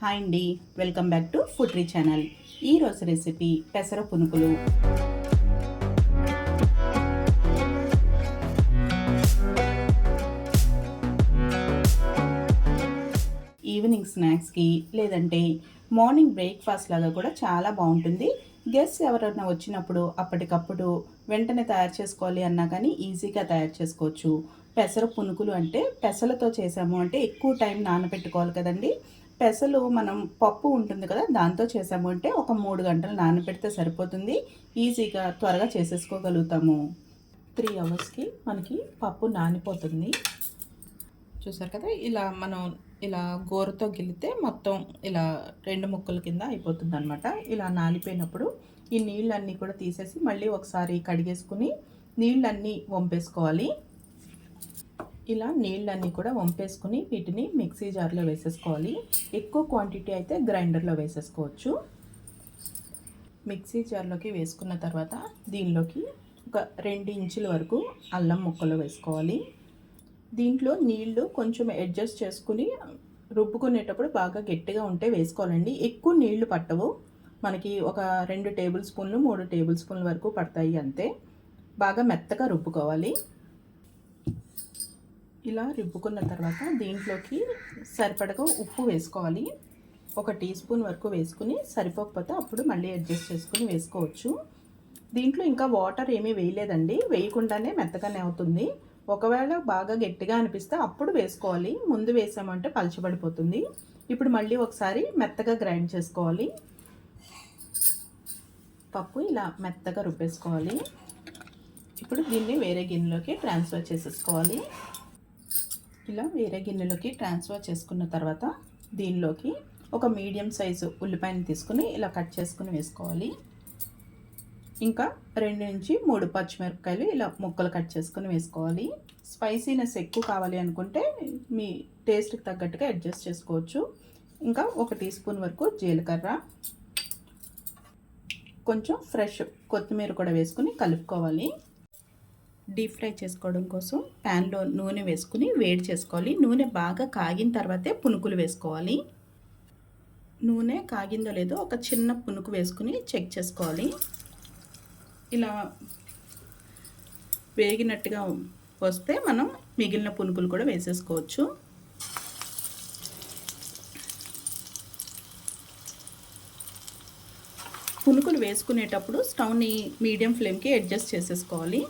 Hi అండి, welcome back to food tree channel. ఈరోజు recipe పెసర పునుకులు. ఈవినింగ్ స్నాక్స్కి లేదంటే మార్నింగ్ బ్రేక్ఫాస్ట్ లాగా కూడా చాలా బాగుంటుంది. గెస్ట్ ఎవరైనా వచ్చినప్పుడు అప్పటికప్పుడు వెంటనే తయారు చేసుకోవాలి అన్నా కానీ ఈజీగా తయారు చేసుకోవచ్చు. పెసర పునుకులు అంటే పెసలతో చేసాము అంటే ఎక్కువ టైం నానబెట్టుకోవాలి కదండి. పెసలు మనం పప్పు ఉంటుంది కదా, దాంతో చేసాము అంటే ఒక 3 గంటలు నానబెడితే సరిపోతుంది. ఈజీగా త్వరగా చేసేసుకోగలుగుతాము. 3 అవర్స్కి మనకి పప్పు నానిపోతుంది. చూసారు కదా, ఇలా మనం ఇలా గోరుతో గిల్లితే మొత్తం ఇలా 2 ముక్కల కింద అయిపోతుంది అనమాట. ఇలా నానిపోయినప్పుడు ఈ నీళ్ళన్నీ కూడా తీసేసి మళ్ళీ ఒకసారి కడిగేసుకుని నీళ్ళన్నీ వంపేసుకోవాలి. ఇలా నీళ్ళన్నీ కూడా వంపేసుకుని వీటిని మిక్సీ జార్లో వేసేసుకోవాలి. ఎక్కువ క్వాంటిటీ అయితే గ్రైండర్లో వేసేసుకోవచ్చు. మిక్సీ జార్లోకి వేసుకున్న తర్వాత దీనిలోకి ఒక 2 ఇంచుల వరకు అల్లం ముక్కలు వేసుకోవాలి. దీంట్లో నీళ్లు కొంచెం అడ్జస్ట్ చేసుకుని రుబ్బుకునేటప్పుడు బాగా గట్టిగా ఉంటే వేసుకోవాలండి. ఎక్కువ నీళ్లు పట్టవు, మనకి ఒక 2 టేబుల్ స్పూన్లు 3 టేబుల్ స్పూన్ల వరకు పడతాయి అంతే. బాగా మెత్తగా రుబ్బుకోవాలి. ఇలా రుబ్బుకున్న తర్వాత దీంట్లోకి సరిపడగా ఉప్పు వేసుకోవాలి. 1 టీ స్పూన్ వరకు వేసుకుని సరిపోకపోతే అప్పుడు మళ్ళీ అడ్జస్ట్ చేసుకుని వేసుకోవచ్చు. దీంట్లో ఇంకా వాటర్ ఏమీ వేయలేదండి, వేయకుండానే మెత్తగానే అవుతుంది. ఒకవేళ బాగా గట్టిగా అనిపిస్తే అప్పుడు వేసుకోవాలి, ముందు వేసామంటే పలచబడిపోతుంది. ఇప్పుడు మళ్ళీ ఒకసారి మెత్తగా గ్రైండ్ చేసుకోవాలి. పప్పు ఇలా మెత్తగా రుబ్బేసుకోవాలి. ఇప్పుడు దీన్ని వేరే గిన్నెలోకి ట్రాన్స్ఫర్ చేసేసుకోవాలి. ఇలా వేరే గిన్నెలోకి ట్రాన్స్ఫర్ చేసుకున్న తర్వాత దీనిలోకి ఒక మీడియం సైజు ఉల్లిపాయను తీసుకుని ఇలా కట్ చేసుకుని వేసుకోవాలి. ఇంకా 2 నుంచి 3 పచ్చిమిరపకాయలు ఇలా ముక్కలు కట్ చేసుకుని వేసుకోవాలి. స్పైసీనెస్ ఎక్కువ కావాలి అనుకుంటే మీ టేస్ట్కి తగ్గట్టుగా అడ్జస్ట్ చేసుకోవచ్చు. ఇంకా 1 టీ స్పూన్ వరకు జీలకర్ర, కొంచెం ఫ్రెష్ కొత్తిమీర కూడా వేసుకుని కలుపుకోవాలి. డీప్ ఫ్రై చేసుకోవడం కోసం ప్యాన్లో నూనె వేసుకుని వేడి చేసుకోవాలి. నూనె బాగా కాగిన తర్వాతే పునుకులు వేసుకోవాలి. నూనె కాగిందో లేదో ఒక చిన్న పునుకు వేసుకుని చెక్ చేసుకోవాలి. ఇలా వేగినట్టుగా వస్తే మనం మిగిలిన పునుకులు కూడా వేసేసుకోవచ్చు. పునుకులు వేసుకునేటప్పుడు స్టవ్ని మీడియం ఫ్లేమ్కి అడ్జస్ట్ చేసేసుకోవాలి.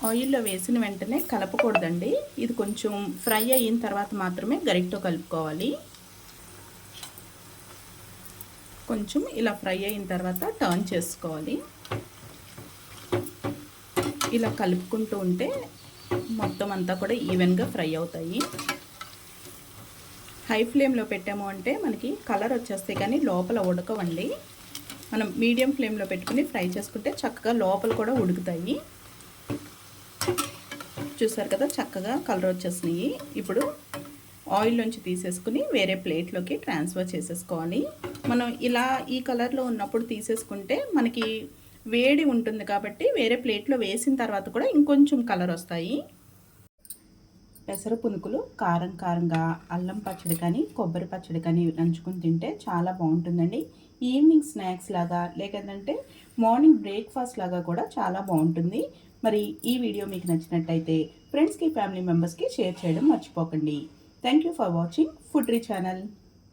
ఆయిల్లో వేసిన వెంటనే కలపకూడదండి, ఇది కొంచెం ఫ్రై అయిన తర్వాత మాత్రమే గరిటతో కలుపుకోవాలి. కొంచెం ఇలా ఫ్రై అయిన తర్వాత టర్న్ చేసుకోవాలి. ఇలా కలుపుకుంటూ ఉంటే మొత్తం అంతా కూడా ఈవెన్గా ఫ్రై అవుతాయి. హై ఫ్లేమ్లో పెట్టాము అంటే మనకి కలర్ వచ్చేస్తే కానీ లోపల ఉడకవండి. మనం మీడియం ఫ్లేమ్లో పెట్టుకుని ఫ్రై చేసుకుంటే చక్కగా లోపల కూడా ఉడుకుతాయి. చూసారు కదా, చక్కగా కలర్ వచ్చేసినాయి. ఇప్పుడు ఆయిల్ నుంచి తీసేసుకుని వేరే ప్లేట్లోకి ట్రాన్స్ఫర్ చేసేసుకోవాలి. మనం ఇలా ఈ కలర్లో ఉన్నప్పుడు తీసేసుకుంటే మనకి వేడి ఉంటుంది కాబట్టి వేరే ప్లేట్లో వేసిన తర్వాత కూడా ఇంకొంచెం కలర్ వస్తాయి. పెసర పునుకులు కారం కారంగా అల్లం పచ్చడి కానీ కొబ్బరి పచ్చడి కానీ నంచుకుని తింటే చాలా బాగుంటుందండి. ఈవినింగ్ స్నాక్స్ లాగా లేదంటే మార్నింగ్ బ్రేక్ఫాస్ట్ లాగా కూడా చాలా బాగుంటుంది. మరి ఈ వీడియో మీకు నచ్చినట్టయితే ఫ్రెండ్స్కి ఫ్యామిలీ మెంబర్స్కి షేర్ చేయడం మర్చిపోకండి. Thank you for watching food tree channel.